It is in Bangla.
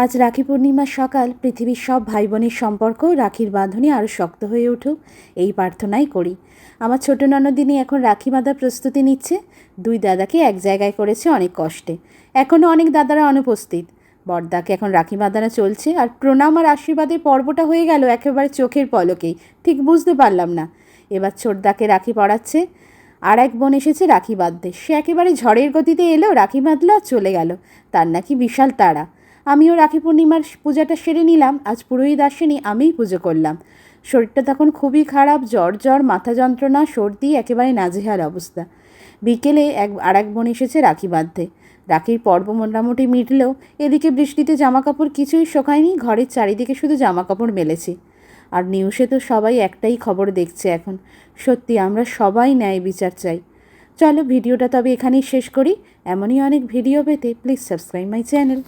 আজ রাখি পূর্ণিমার সকাল। পৃথিবীর সব ভাই বোনের সম্পর্ক রাখির বাঁধনে আরও শক্ত হয়ে উঠুক, এই প্রার্থনাই করি। আমার ছোট ননদিনী এখন রাখি বাঁধার প্রস্তুতি নিচ্ছে। দুই দাদাকে এক জায়গায় করেছে অনেক কষ্টে। এখনও অনেক দাদারা অনুপস্থিত। বড়দাকে এখন রাখি বাঁধানো চলছে, আর প্রণাম আর আশীর্বাদের পর্বটা হয়ে গেল একেবারে চোখের পলকেই। ঠিক বুঝতে পারলাম না। এবার ছোটদাকে রাখি পরাচ্ছে। আর এক বোন এসেছে রাখি বাঁধতে। সে একেবারে ঝড়ের গতিতে এলো, রাখি বাঁধলো আর চলে গেল। তার নাকি বিশাল তাড়া। আমিও রাখি পূর্ণিমার পূজাটা সেরে নিলাম। আজ পুরোহিত আসেনি, আমিই পুজো করলাম। শরীরটা তখন খুবই খারাপ, জ্বর, মাথা যন্ত্রণা, সর্দি, একেবারে নাজেহাল অবস্থা। বিকেলে আর এক বোন এসেছে রাখি বাঁধতে। রাখির পর্ব মোটামুটি মিটলেও এদিকে বৃষ্টিতে জামাকাপড় কিছুই শোকায়নি। ঘরের চারিদিকে শুধু জামাকাপড় মেলেছি। আর নিউজে তো সবাই একটাই খবর দেখছে এখন। সত্যি আমরা সবাই ন্যায় বিচার চাই। চলো ভিডিওটা তবে এখানেই শেষ করি। এমনই অনেক ভিডিও পেতে প্লিজ সাবস্ক্রাইব মাই চ্যানেল।